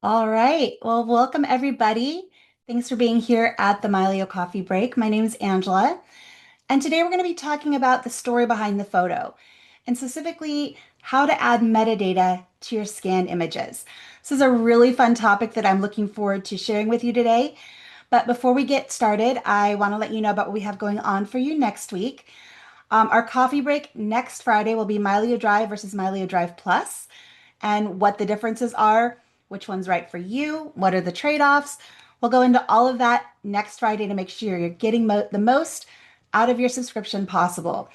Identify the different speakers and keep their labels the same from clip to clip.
Speaker 1: All right. Well, welcome everybody. Thanks for being here at the Mylio Coffee Break. My name is Angela, and today we're going to be talking about the story behind the photo, and specifically how to add metadata to your scanned images. This is a really fun topic that I'm looking forward to sharing with you today. But before we get started, I want to let you know about what we have going on for you next week. Our coffee break next Friday will be Mylio Drive versus Mylio Drive Plus, and what the differences are, which one's right for you, what are the trade-offs. We'll go into all of that next Friday to make sure you're getting the most out of your subscription possible.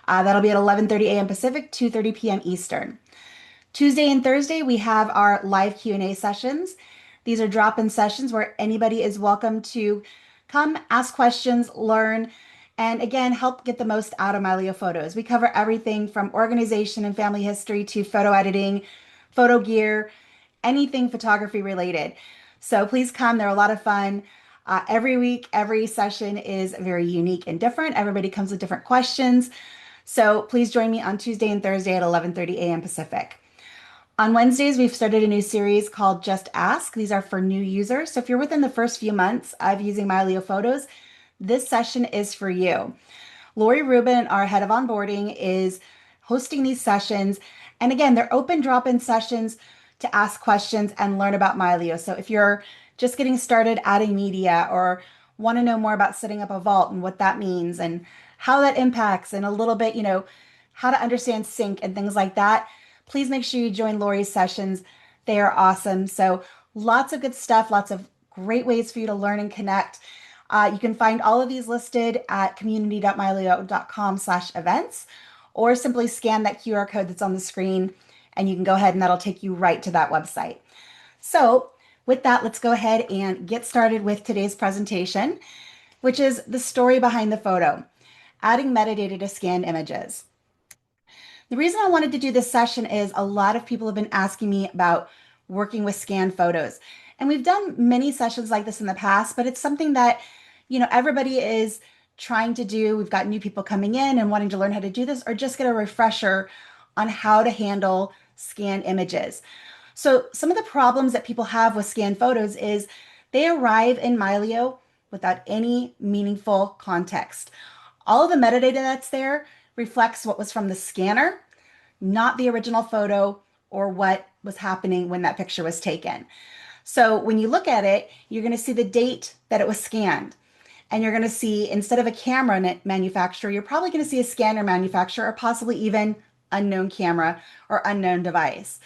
Speaker 1: That'll be at 11:30 a.m. Pacific, 2:30 p.m. Eastern. Tuesday and Thursday, we have our live Q&A sessions. These are drop-in sessions where anybody is welcome to come, ask questions, learn, and again, help get the most out of Mylio photos. We cover everything from organization and family history to photo editing, photo gear, anything photography related. So please come. They're a lot of fun. Every week, every session is very unique and different. Everybody comes with different questions. So please join me on Tuesday and Thursday at 11:30 a.m. Pacific. On Wednesdays, we've started a new series called Just Ask. These are for new users. So if you're within the first few months of using Mylio Photos, this session is for you. Lori Rubin, our head of onboarding, is hosting these sessions. And again, they're open drop-in sessions to ask questions and learn about Mylio. So if you're just getting started adding media or want to know more about setting up a vault and what that means and how that impacts and a little bit, how to understand sync and things like that, please make sure you join Lori's sessions. They are awesome. So lots of good stuff, lots of great ways for you to learn and connect. You can find all of these listed at community.mylio.com/events, or simply scan that QR code that's on the screen and you can go ahead and that'll take you right to that website. So with that, let's go ahead and get started with today's presentation, which is the story behind the photo, adding metadata to scanned images. The reason I wanted to do this session is a lot of people have been asking me about working with scanned photos. And we've done many sessions like this in the past, but it's something that, everybody is trying to do. We've got new people coming in and wanting to learn how to do this or just get a refresher on how to handle scanned images. So some of the problems that people have with scanned photos is they arrive in Mylio without any meaningful context. All of the metadata that's there reflects what was from the scanner, not the original photo or what was happening when that picture was taken. So when you look at it, you're going to see the date that it was scanned. And you're going to see, instead of a camera manufacturer, you're probably going to see a scanner manufacturer or possibly even unknown camera or unknown device.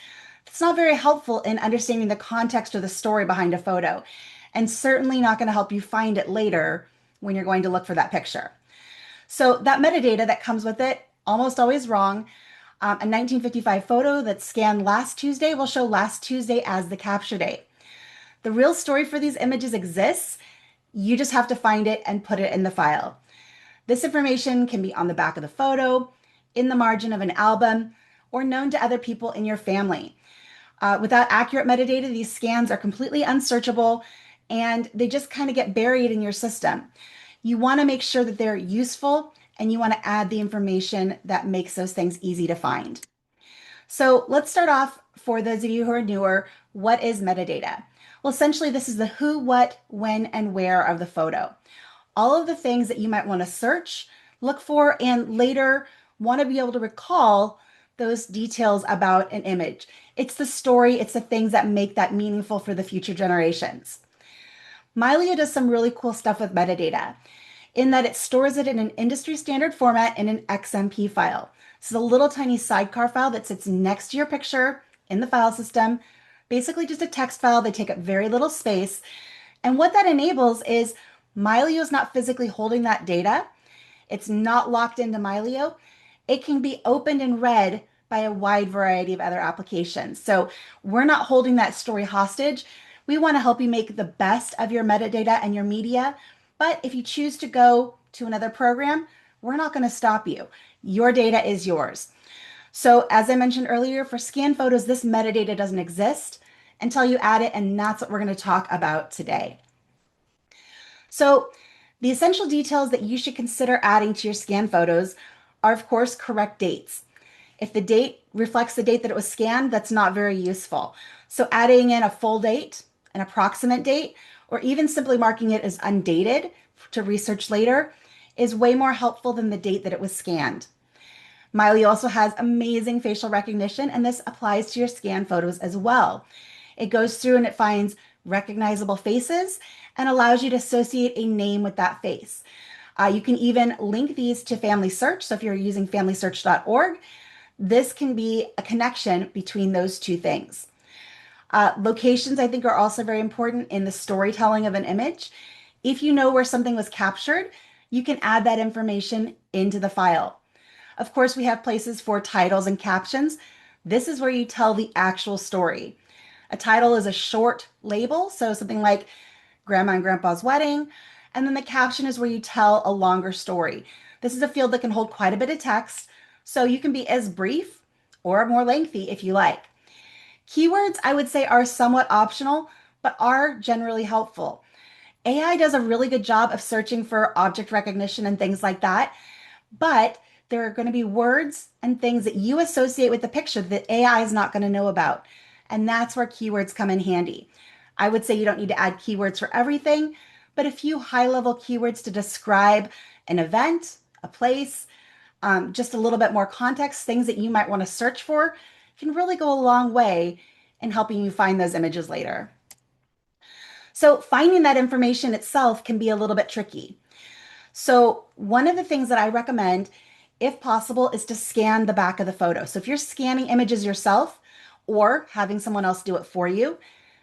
Speaker 1: It's not very helpful in understanding the context or the story behind a photo, and certainly not going to help you find it later when you're going to look for that picture. So that metadata that comes with it, almost always wrong. A 1955 photo that's scanned last Tuesday will show last Tuesday as the capture date. The real story for these images exists. You just have to find it and put it in the file. This information can be on the back of the photo, in the margin of an album, or known to other people in your family. Without accurate metadata, these scans are completely unsearchable and they just kind of get buried in your system. You want to make sure that they're useful and you want to add the information that makes those things easy to find. So let's start off, for those of you who are newer, what is metadata? Well, essentially, this is the who, what, when, and where of the photo. All of the things that you might want to search, look for, and later want to be able to recall those details about an image. It's the story, it's the things that make that meaningful for the future generations. Mylio does some really cool stuff with metadata in that it stores it in an industry standard format in an XMP file. This is a little tiny sidecar file that sits next to your picture in the file system, basically just a text file. They take up very little space. And what that enables is Mylio is not physically holding that data. It's not locked into Mylio. It can be opened and read by a wide variety of other applications. So we're not holding that story hostage. We want to help you make the best of your metadata and your media. But if you choose to go to another program, we're not going to stop you. Your data is yours. So as I mentioned earlier, for scan photos, this metadata doesn't exist until you add it, and that's what we're going to talk about today. So the essential details that you should consider adding to your scan photos are, of course, correct dates. If the date reflects the date that it was scanned, that's not very useful. So adding in a full date, an approximate date, or even simply marking it as undated to research later is way more helpful than the date that it was scanned. Mylio also has amazing facial recognition, and this applies to your scanned photos as well. It goes through and it finds recognizable faces and allows you to associate a name with that face. You can even link these to Family Search. So if you're using familysearch.org, this can be a connection between those two things. Locations, I think, are also very important in the storytelling of an image. If you know where something was captured, you can add that information into the file. Of course, we have places for titles and captions. This is where you tell the actual story. A title is a short label, so something like Grandma and Grandpa's Wedding. And then the caption is where you tell a longer story. This is a field that can hold quite a bit of text, so you can be as brief or more lengthy if you like. Keywords, I would say, are somewhat optional, but are generally helpful. AI does a really good job of searching for object recognition and things like that, but there are going to be words and things that you associate with the picture that AI is not going to know about. And that's where keywords come in handy. I would say you don't need to add keywords for everything, but a few high-level keywords to describe an event, a place, just a little bit more context, things that you might want to search for can really go a long way in helping you find those images later. So finding that information itself can be a little bit tricky. So one of the things that I recommend, if possible, is to scan the back of the photo. So if you're scanning images yourself or having someone else do it for you,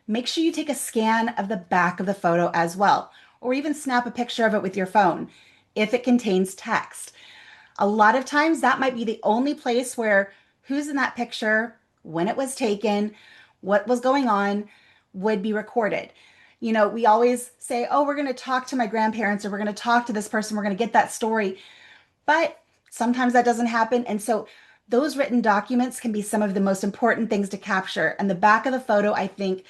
Speaker 1: make sure you take a scan of the back of the photo as well, or even snap a picture of it with your phone if it contains text. A lot of times that might be the only place where who's in that picture, when it was taken, what was going on would be recorded. You know, we always say, oh, we're going to talk to my grandparents or we're going to talk to this person, we're going to get that story. But sometimes that doesn't happen. And so those written documents can be some of the most important things to capture. And the back of the photo, I think,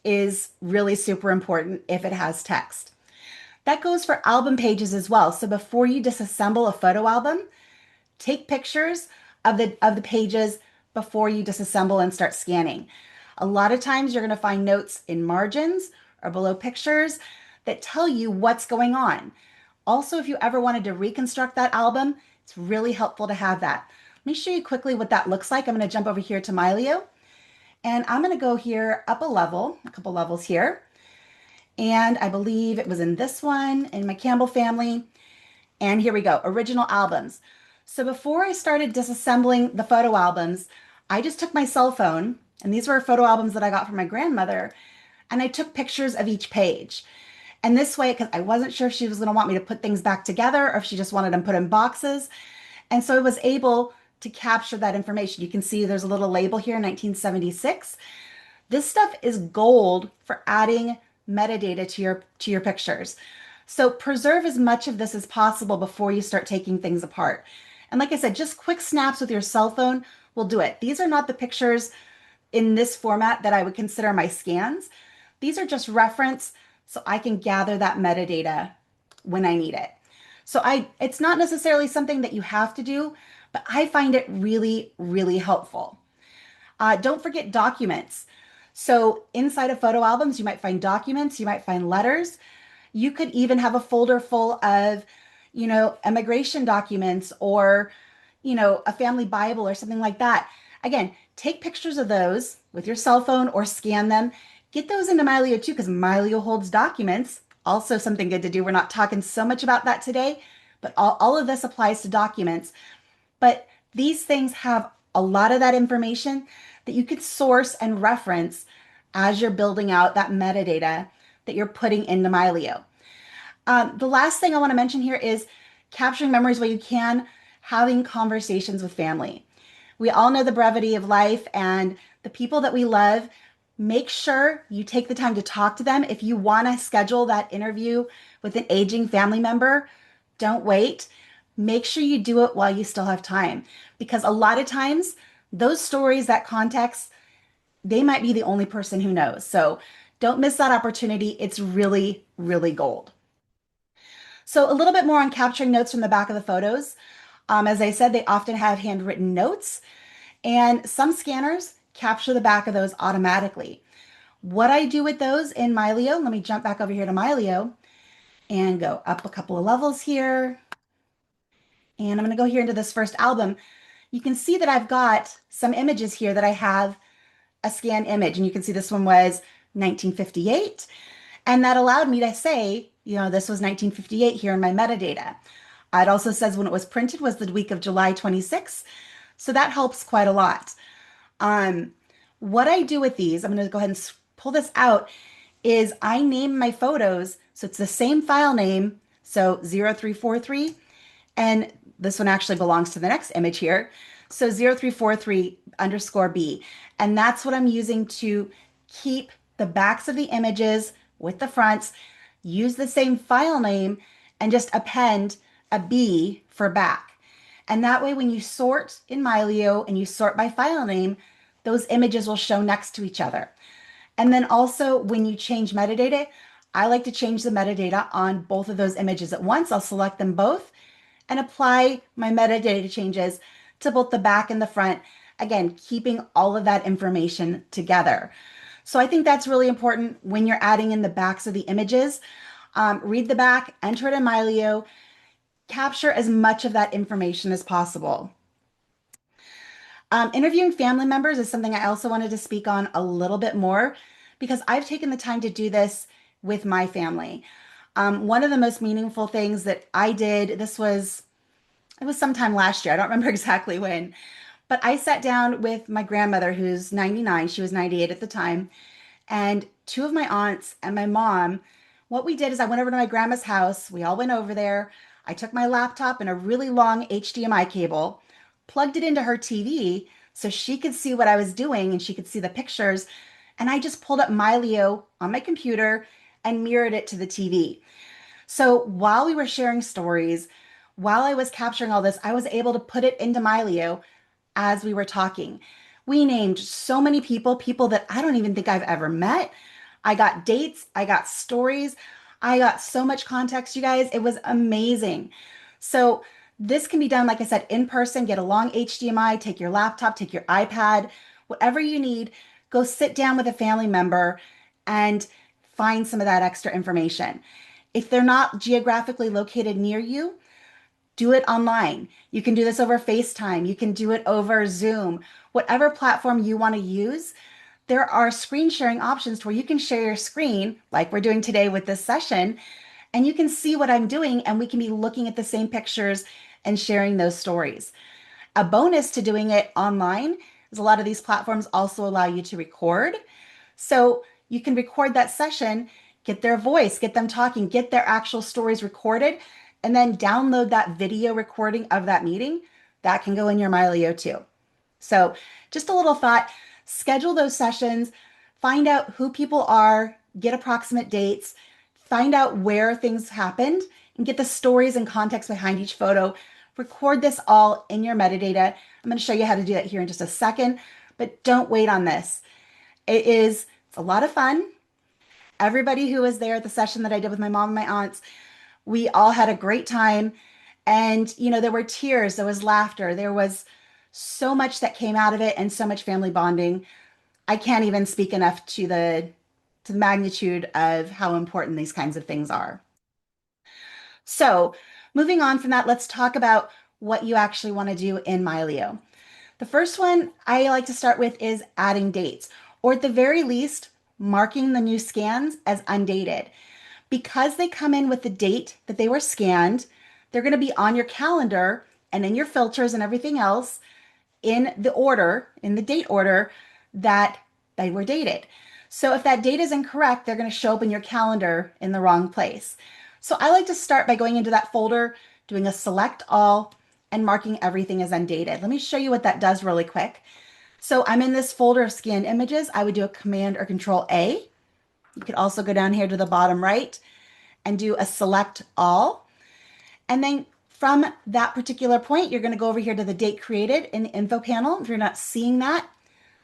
Speaker 1: is really super important if it has text. That goes for album pages as well. So before you disassemble a photo album, take pictures of the pages before you disassemble and start scanning. A lot of times you're going to find notes in margins or below pictures that tell you what's going on. Also, if you ever wanted to reconstruct that album, it's really helpful to have that. Let me show you quickly what that looks like. I'm going to jump over here to Mylio, and I'm going to go here up a level, a couple levels here. And I believe it was in this one, in my Campbell family. And here we go, original albums. So before I started disassembling the photo albums, I just took my cell phone, and these were photo albums that I got from my grandmother, and I took pictures of each page. And this way, because I wasn't sure if she was going to want me to put things back together or if she just wanted them put in boxes. And so I was able to capture that information. You can see there's a little label here, 1976. This stuff is gold for adding metadata to your pictures. So preserve as much of this as possible before you start taking things apart. And like I said, just quick snaps with your cell phone will do it. These are not the pictures in this format that I would consider my scans. These are just reference so I can gather that metadata when I need it. So it's not necessarily something that you have to do, but I find it really, really helpful. Don't forget documents. So inside of photo albums, you might find documents, you might find letters. You could even have a folder full of, immigration documents or, a family Bible or something like that. Again, take pictures of those with your cell phone or scan them. Get those into Mylio too, because Mylio holds documents. Also something good to do. We're not talking so much about that today, but all of this applies to documents. But these things have a lot of that information that you could source and reference as you're building out that metadata that you're putting into Mylio. The last thing I want to mention here is capturing memories where you can, having conversations with family. We all know the brevity of life and the people that we love. Make sure you take the time to talk to them. If you want to schedule that interview with an aging family member, don't wait. Make sure you do it while you still have time, because a lot of times those stories, that context, they might be the only person who knows. So don't miss that opportunity. It's really, really gold. So a little bit more on capturing notes from the back of the photos. As I said, they often have handwritten notes. And some scanners capture the back of those automatically. What I do with those in Mylio, let me jump back over here to Mylio and go up a couple of levels here. And I'm going to go here into this first album. You can see that I've got some images here that I have a scan image. And you can see this one was 1958. And that allowed me to say, this was 1958 here in my metadata. It also says when it was printed was the week of July 26th. So that helps quite a lot. Um, what I do with these, I'm going to go ahead and pull this out, is I name my photos. So it's the same file name. So 0343. And this one actually belongs to the next image here. So 0343 underscore B. And that's what I'm using to keep the backs of the images with the fronts, use the same file name, and just append a B for back. And that way, when you sort in Mylio and you sort by file name, those images will show next to each other. And then also when you change metadata, I like to change the metadata on both of those images at once. I'll select them both and apply my metadata changes to both the back and the front. Again, keeping all of that information together. So I think that's really important when you're adding in the backs of the images. Read the back, enter it in Mylio, capture as much of that information as possible. Interviewing family members is something I also wanted to speak on a little bit more because I've taken the time to do this with my family. One of the most meaningful things that I did, it was sometime last year. I don't remember exactly when, but I sat down with my grandmother who's 99. She was 98 at the time, and two of my aunts and my mom. What we did is I went over to my grandma's house. We all went over there. I took my laptop and a really long HDMI cable, plugged it into her TV so she could see what I was doing and she could see the pictures. And I just pulled up Mylio on my computer and mirrored it to the TV. So while we were sharing stories, while I was capturing all this, I was able to put it into Mylio as we were talking. We named so many people, people that I don't even think I've ever met. I got dates, I got stories, I got so much context, you guys. It was amazing. So this can be done, like I said, in person. Get a long HDMI, take your laptop, take your iPad, whatever you need. Go sit down with a family member and find some of that extra information. If they're not geographically located near you, do it online. You can do this over FaceTime. You can do it over Zoom. Whatever platform you want to use, there are screen sharing options to where you can share your screen, like we're doing today with this session, and you can see what I'm doing, and we can be looking at the same pictures and sharing those stories. A bonus to doing it online is a lot of these platforms also allow you to record. So you can record that session, get their voice, get them talking, get their actual stories recorded, and then download that video recording of that meeting. That can go in your Mylio too. So just a little thought, schedule those sessions, find out who people are, get approximate dates, find out where things happened, and get the stories and context behind each photo. Record this all in your metadata. I'm going to show you how to do that here in just a second, but don't wait on this. It's a lot of fun. Everybody who was there at the session that I did with my mom and my aunts, we all had a great time. And, there were tears, there was laughter, there was so much that came out of it and so much family bonding. I can't even speak enough to the magnitude of how important these kinds of things are. So, moving on from that, let's talk about what you actually want to do in Mylio. The first one I like to start with is adding dates, or at the very least, marking the new scans as undated. Because they come in with the date that they were scanned, they're going to be on your calendar and in your filters and everything else in the date order that they were dated. So if that date is incorrect, they're going to show up in your calendar in the wrong place. So I like to start by going into that folder, doing a select all, and marking everything as undated. Let me show you what that does really quick. So I'm in this folder of scanned images. I would do a Command or Control A. You could also go down here to the bottom right and do a select all. And then from that particular point, you're going to go over here to the date created in the info panel. If you're not seeing that,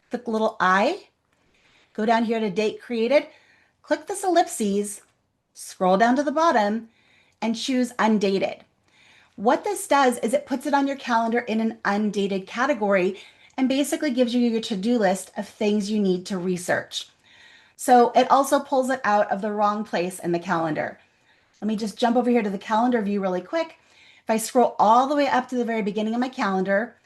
Speaker 1: click the little I, go down here to date created, click this ellipses, scroll down to the bottom, and choose undated. What this does is it puts it on your calendar in an undated category, and basically gives you your to-do list of things you need to research. So it also pulls it out of the wrong place in the calendar. Let me just jump over here to the calendar view really quick. If I scroll all the way up to the very beginning of my calendar,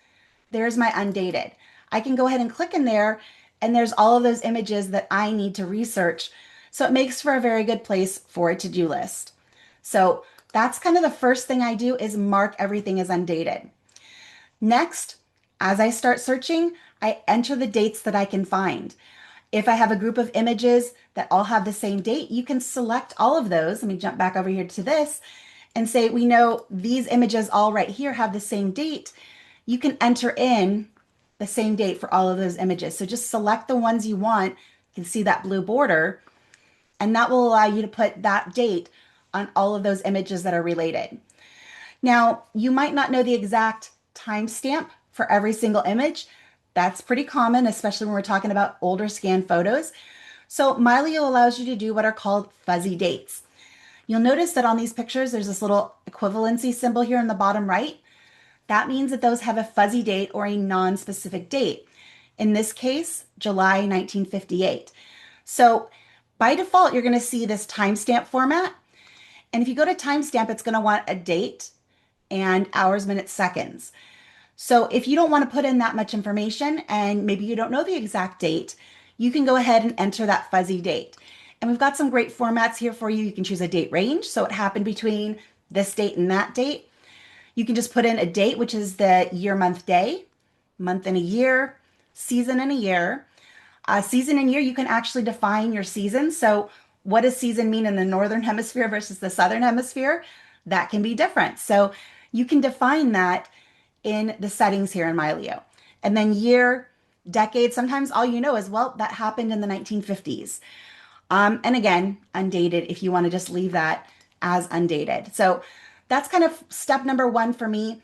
Speaker 1: there's my undated. I can go ahead and click in there, and there's all of those images that I need to research. So it makes for a very good place for a to-do list. So that's kind of the first thing I do is mark everything as undated. Next, as I start searching, I enter the dates that I can find. If I have a group of images that all have the same date, you can select all of those. Let me jump back over here to this and say, we know these images all right here have the same date. You can enter in the same date for all of those images. So just select the ones you want. You can see that blue border, and that will allow you to put that date on all of those images that are related. Now, you might not know the exact timestamp for every single image. That's pretty common, especially when we're talking about older scan photos. So Mylio allows you to do what are called fuzzy dates. You'll notice that on these pictures, there's this little equivalency symbol here in the bottom right. That means that those have a fuzzy date or a non-specific date. In this case, July 1958. So by default, you're going to see this timestamp format. And if you go to timestamp, it's going to want a date and hours, minutes, seconds. So if you don't want to put in that much information and maybe you don't know the exact date, you can go ahead and enter that fuzzy date. And we've got some great formats here for you. You can choose a date range. So it happened between this date and that date. You can just put in a date, which is the year, month, day, month and a year, season and a year. Season and year, you can actually define your season. So what does season mean in the northern hemisphere versus the southern hemisphere? That can be different. So you can define that in the settings here in Mylio. And then year, decade, sometimes all you know is, well, that happened in the 1950s. And again, undated if you want to just leave that as undated. So that's kind of step number one for me.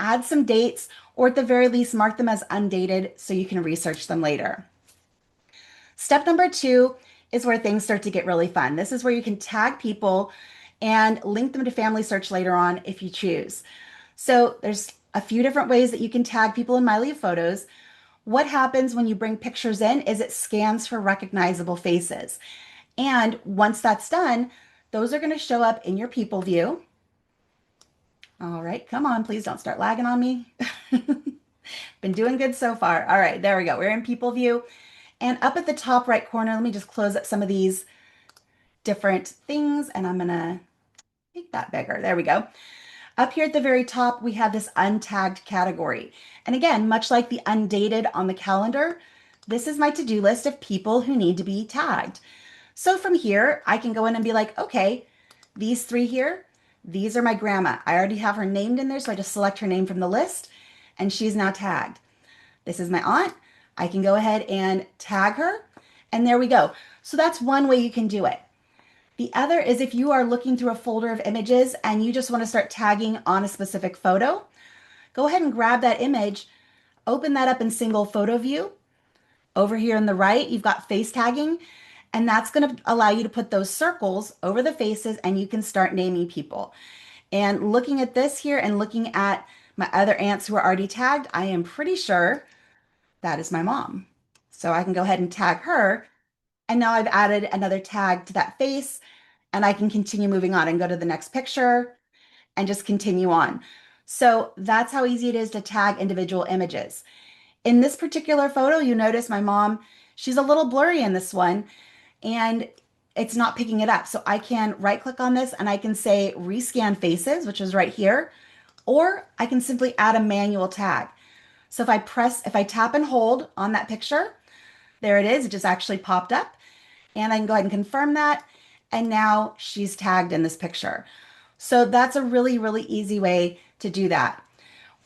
Speaker 1: Add some dates, or at the very least, mark them as undated so you can research them later. Step number two is where things start to get really fun. This is where you can tag people and link them to Family Search later on if you choose. So there's a few different ways that you can tag people in Mylio photos. What happens when you bring pictures in is it scans for recognizable faces. And once that's done, those are going to show up in your people view. All right, come on, please don't start lagging on me. Been doing good so far. All right, there we go. We're in people view. And up at the top right corner, let me just close up some of these different things, and I'm gonna make that bigger. There we go. Up here at the very top, we have this untagged category. And again, much like the undated on the calendar, this is my to-do list of people who need to be tagged. So from here, I can go in and be like, okay, these three here, these are my grandma. I already have her named in there, so I just select her name from the list, and she's now tagged. This is my aunt. I can go ahead and tag her, and there we go. So that's one way you can do it. The other is if you are looking through a folder of images and you just want to start tagging on a specific photo, go ahead and grab that image, open that up in single photo view. Over here on the right, you've got face tagging, and that's going to allow you to put those circles over the faces and you can start naming people. And looking at this here and looking at my other aunts who are already tagged, I am pretty sure that is my mom. So I can go ahead and tag her. And now I've added another tag to that face, and I can continue moving on and go to the next picture and just continue on. So that's how easy it is to tag individual images. In this particular photo, you notice my mom, she's a little blurry in this one, and it's not picking it up. So I can right click on this and I can say rescan faces, which is right here, or I can simply add a manual tag. So if I tap and hold on that picture, there it is. It just actually popped up, and I can go ahead and confirm that. And now she's tagged in this picture. So that's a really, really easy way to do that.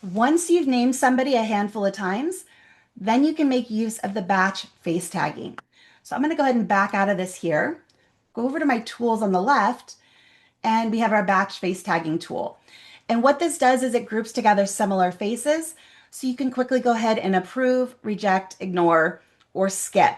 Speaker 1: Once you've named somebody a handful of times, then you can make use of the batch face tagging. So I'm going to go ahead and back out of this here, go over to my tools on the left, and we have our batch face tagging tool. And what this does is it groups together similar faces, so you can quickly go ahead and approve, reject, ignore, or skip.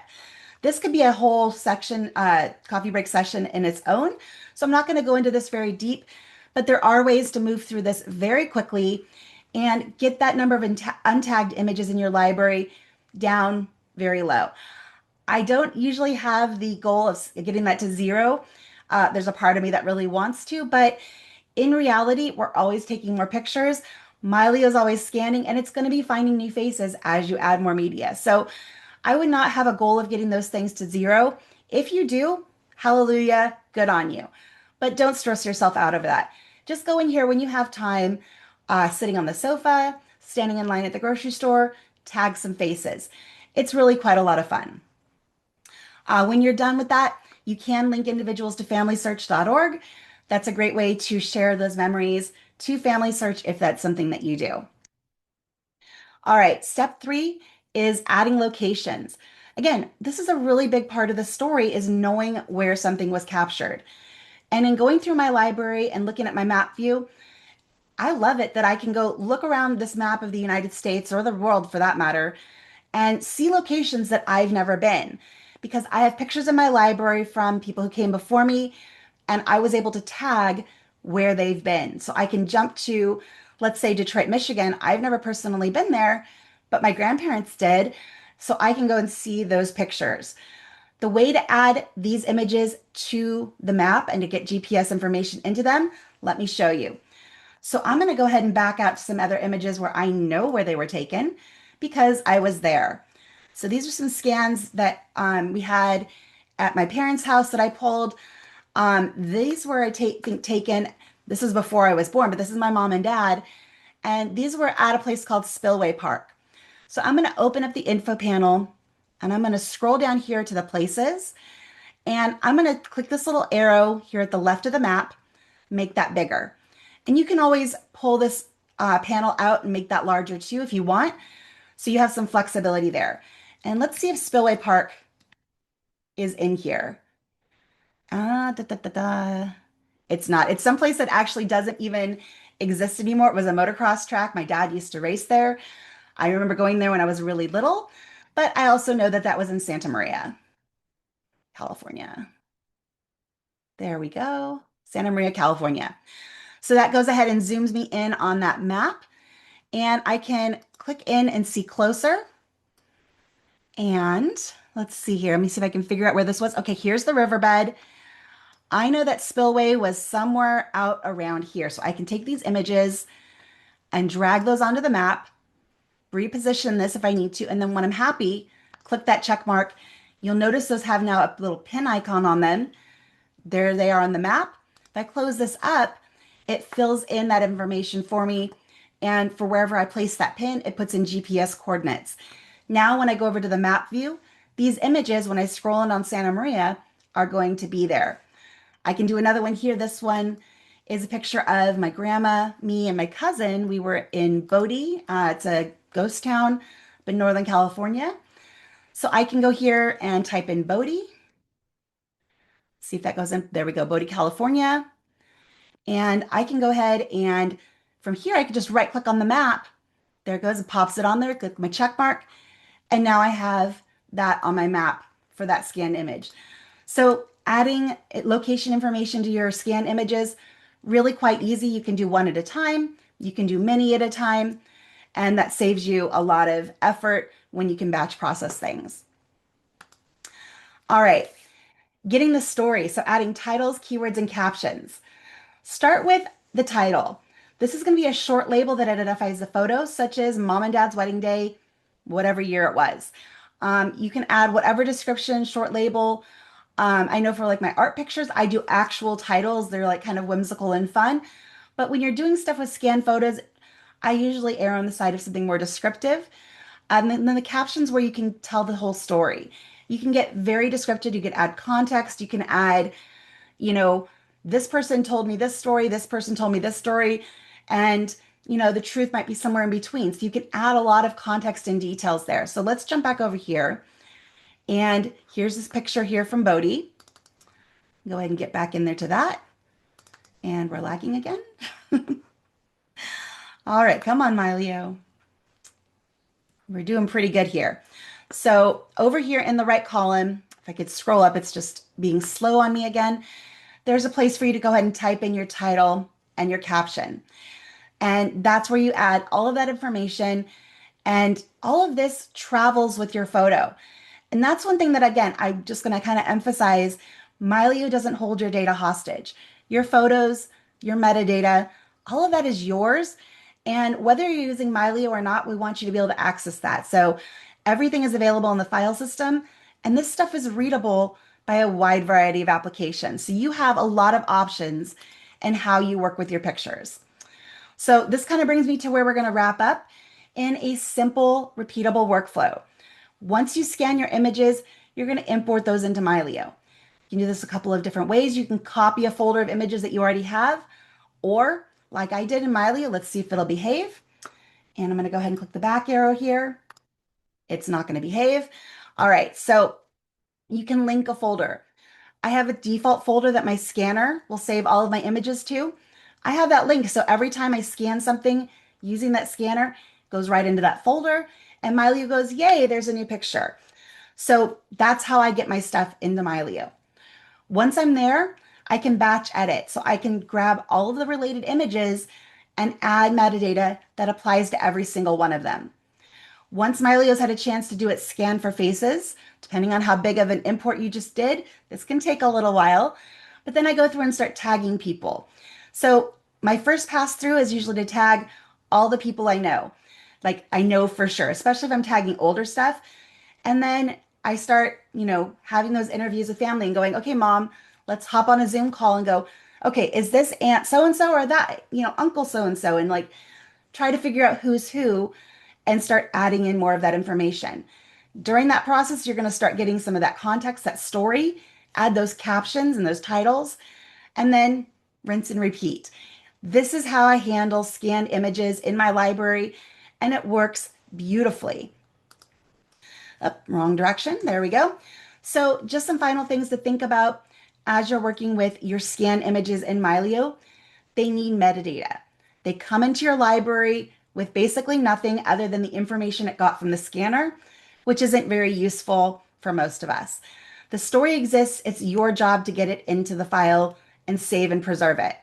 Speaker 1: This could be a whole section, coffee break session in its own. So I'm not going to go into this very deep, but there are ways to move through this very quickly and get that number of untagged images in your library down very low. I don't usually have the goal of getting that to zero. There's a part of me that really wants to, but in reality, we're always taking more pictures. Mylio is always scanning, and it's going to be finding new faces as you add more media. So I would not have a goal of getting those things to zero. If you do, hallelujah, good on you. But don't stress yourself out of that. Just go in here when you have time, sitting on the sofa, standing in line at the grocery store, tag some faces. It's really quite a lot of fun. When you're done with that, you can link individuals to familysearch.org. That's a great way to share those memories to Family Search if that's something that you do. All right, step 3 is adding locations. Again, this is a really big part of the story is knowing where something was captured. And in going through my library and looking at my map view, I love it that I can go look around this map of the United States or the world for that matter and see locations that I've never been because I have pictures in my library from people who came before me and I was able to tag where they've been. So I can jump to, let's say, Detroit, Michigan. I've never personally been there, but my grandparents did. So I can go and see those pictures. The way to add these images to the map and to get GPS information into them, let me show you. So I'm going to go ahead and back out to some other images where I know where they were taken because I was there. So these are some scans that we had at my parents' house that I pulled. These were think taken. This is before I was born, but this is my mom and dad, and these were at a place called Spillway Park. So I'm going to open up the info panel, and I'm going to scroll down here to the places, and I'm going to click this little arrow here at the left of the map, make that bigger. And you can always pull this panel out and make that larger too if you want. So you have some flexibility there. And let's see if Spillway Park is in here. Da, da, da, da. It's not. It's someplace that actually doesn't even exist anymore. It was a motocross track. My dad used to race there. I remember going there when I was really little, but I also know that that was in Santa Maria, California. There we go. Santa Maria, California. So that goes ahead and zooms me in on that map, and I can click in and see closer. And let's see here. Let me see if I can figure out where this was. Okay, here's the riverbed. I know that spillway was somewhere out around here. So I can take these images and drag those onto the map, reposition this if I need to. And then when I'm happy, click that check mark. You'll notice those have now a little pin icon on them. There they are on the map. If I close this up, it fills in that information for me. And for wherever I place that pin, it puts in GPS coordinates. Now, when I go over to the map view, these images, when I scroll in on Santa Maria, are going to be there. I can do another one here. This one is a picture of my grandma, me, and my cousin. We were in Bodie. It's a ghost town up in Northern California. So I can go here and type in Bodie. See if that goes in. There we go, Bodie, California. And I can go ahead and from here, I can just right click on the map. There it goes. It pops it on there. Click my check mark. And now I have that on my map for that scanned image. So adding location information to your scan images, really quite easy. You can do one at a time. You can do many at a time. And that saves you a lot of effort when you can batch process things. All right, getting the story. So adding titles, keywords, and captions. Start with the title. This is going to be a short label that identifies the photos, such as mom and dad's wedding day, whatever year it was. You can add whatever description, short label. I know for like my art pictures, I do actual titles. They're like kind of whimsical and fun. But when you're doing stuff with scanned photos, I usually err on the side of something more descriptive. And then the captions where you can tell the whole story. You can get very descriptive. You can add context. You can add, you know, this person told me this story. This person told me this story. And, you know, the truth might be somewhere in between. So you can add a lot of context and details there. So let's jump back over here. And here's this picture here from Bodie. Go ahead and get back in there to that. And we're lagging again. All right, come on, Mylio. We're doing pretty good here. So over here in the right column, if I could scroll up, it's just being slow on me again. There's a place for you to go ahead and type in your title and your caption. And that's where you add all of that information, and all of this travels with your photo. And that's one thing that, again, I'm just going to kind of emphasize. Mylio doesn't hold your data hostage. Your photos, your metadata, all of that is yours. And whether you're using Mylio or not, we want you to be able to access that. So everything is available in the file system, and this stuff is readable by a wide variety of applications. So you have a lot of options in how you work with your pictures. So this kind of brings me to where we're going to wrap up in a simple, repeatable workflow. Once you scan your images, you're going to import those into Mylio. You can do this a couple of different ways. You can copy a folder of images that you already have, or like I did in Mylio, let's see if it'll behave. And I'm going to go ahead and click the back arrow here. It's not going to behave. All right, so you can link a folder. I have a default folder that my scanner will save all of my images to. I have that link, so every time I scan something using that scanner, it goes right into that folder, and Mylio goes, yay, there's a new picture. So that's how I get my stuff into Mylio. Once I'm there, I can batch edit. So I can grab all of the related images and add metadata that applies to every single one of them. Once Mylio's had a chance to do its scan for faces, depending on how big of an import you just did, this can take a little while, but then I go through and start tagging people. So my first pass through is usually to tag all the people I know. Like I know for sure, especially if I'm tagging older stuff. And then I start, having those interviews with family and going, okay, mom, let's hop on a Zoom call and go, okay, is this aunt so and so or that, uncle so and so? And like try to figure out who's who and start adding in more of that information. During that process, you're going to start getting some of that context, that story, add those captions and those titles, and then rinse and repeat. This is how I handle scanned images in my library, and it works beautifully. Up, wrong direction. There we go. So just some final things to think about as you're working with your scan images in Mylio. They need metadata. They come into your library with basically nothing other than the information it got from the scanner, which isn't very useful for most of us. The story exists. It's your job to get it into the file and save and preserve it.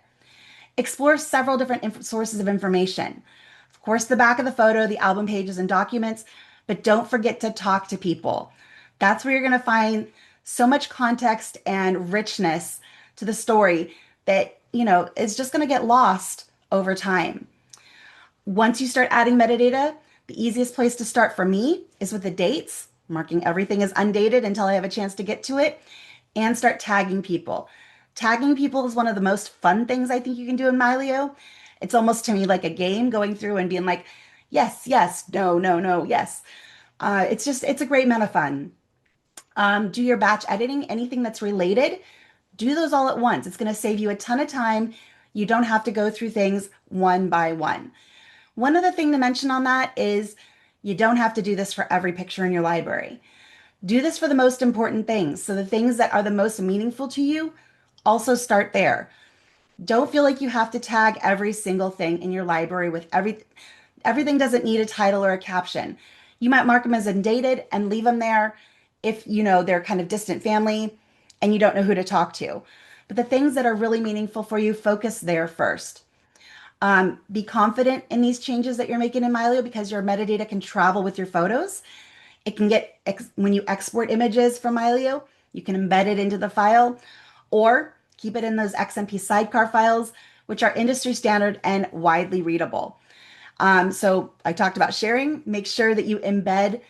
Speaker 1: Explore several different sources of information. Of course, the back of the photo, the album pages, and documents, but don't forget to talk to people. That's where you're going to find so much context and richness to the story that, is just going to get lost over time. Once you start adding metadata, the easiest place to start for me is with the dates, marking everything as undated until I have a chance to get to it, and start tagging people. Tagging people is one of the most fun things I think you can do in Mylio. It's almost to me like a game, going through and being like, yes, yes, no, no, no, yes. It's a great amount of fun. Do your batch editing, anything that's related, do those all at once. It's going to save you a ton of time. You don't have to go through things one by one. One other thing to mention on that is you don't have to do this for every picture in your library. Do this for the most important things. So the things that are the most meaningful to you, also start there. Don't feel like you have to tag every single thing in your library with everything doesn't need a title or a caption. You might mark them as undated and leave them there if they're kind of distant family and you don't know who to talk to. But the things that are really meaningful for you, focus there first. Be confident in these changes that you're making in Mylio because your metadata can travel with your photos. It can when you export images from Mylio, you can embed it into the file or keep it in those XMP sidecar files, which are industry standard and widely readable. So I talked about sharing. Make sure that you embed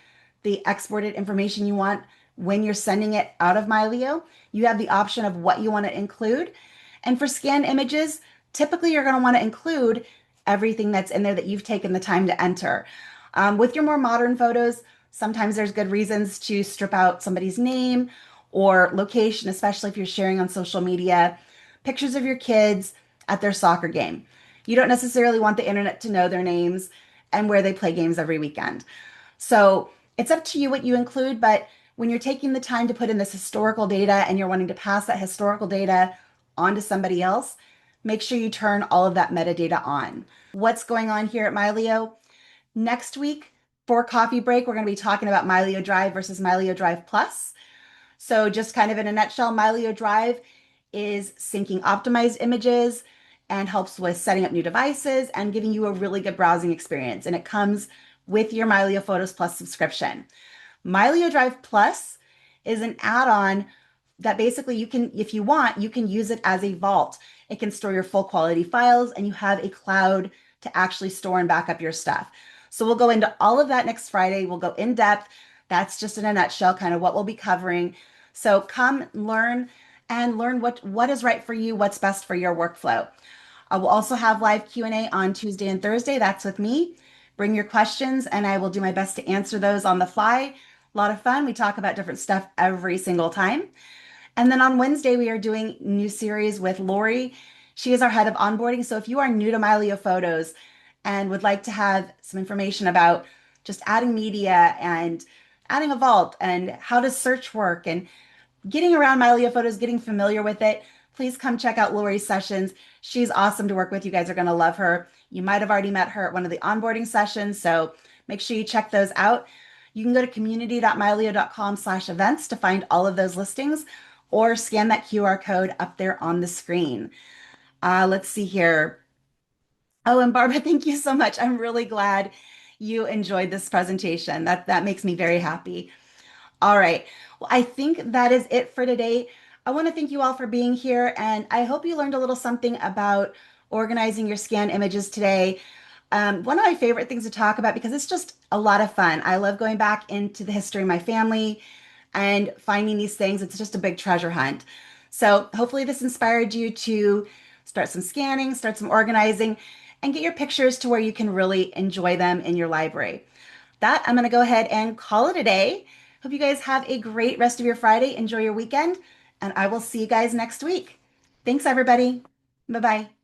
Speaker 1: the exported information you want when you're sending it out of Mylio. You have the option of what you want to include. And for scanned images, typically you're going to want to include everything that's in there that you've taken the time to enter. With your more modern photos, sometimes there's good reasons to strip out somebody's name or location, especially if you're sharing on social media, pictures of your kids at their soccer game. You don't necessarily want the internet to know their names and where they play games every weekend. So it's up to you what you include, but when you're taking the time to put in this historical data and you're wanting to pass that historical data on to somebody else, make sure you turn all of that metadata on. What's going on here at Mylio? Next week for coffee break, we're going to be talking about Mylio Drive versus Mylio Drive Plus. So just kind of in a nutshell, Mylio Drive is syncing optimized images and helps with setting up new devices and giving you a really good browsing experience. And it comes with your Mylio Photos Plus subscription. Mylio Drive Plus is an add-on that basically you can, if you want, you can use it as a vault. It can store your full quality files and you have a cloud to actually store and back up your stuff. So we'll go into all of that next Friday. We'll go in depth. That's just in a nutshell, kind of what we'll be covering. So come learn and learn what is right for you, what's best for your workflow. We'll also have live Q&A on Tuesday and Thursday. That's with me. Bring your questions and I will do my best to answer those on the fly. A lot of fun. We talk about different stuff every single time. And then on Wednesday, we are doing a new series with Lori. She is our head of onboarding. So if you are new to Mylio Photos and would like to have some information about just adding media and adding a vault and how does search work and getting around Mylio Photos, getting familiar with it, please come check out Lori's sessions. She's awesome to work with. You guys are going to love her. You might have already met her at one of the onboarding sessions, so make sure you check those out. You can go to community.mylio.com/events to find all of those listings or scan that QR code up there on the screen. Let's see here. Oh, and Barbara, thank you so much. I'm really glad you enjoyed this presentation. That makes me very happy. All right. Well, I think that is it for today. I want to thank you all for being here, and I hope you learned a little something about organizing your scan images today. One of my favorite things to talk about because it's just a lot of fun. I love going back into the history of my family and finding these things. It's just a big treasure hunt. So hopefully this inspired you to start some scanning, start some organizing, and get your pictures to where you can really enjoy them in your library. That I'm going to go ahead and call it a day. Hope you guys have a great rest of your Friday. Enjoy your weekend, and I will see you guys next week. Thanks, everybody. Bye bye.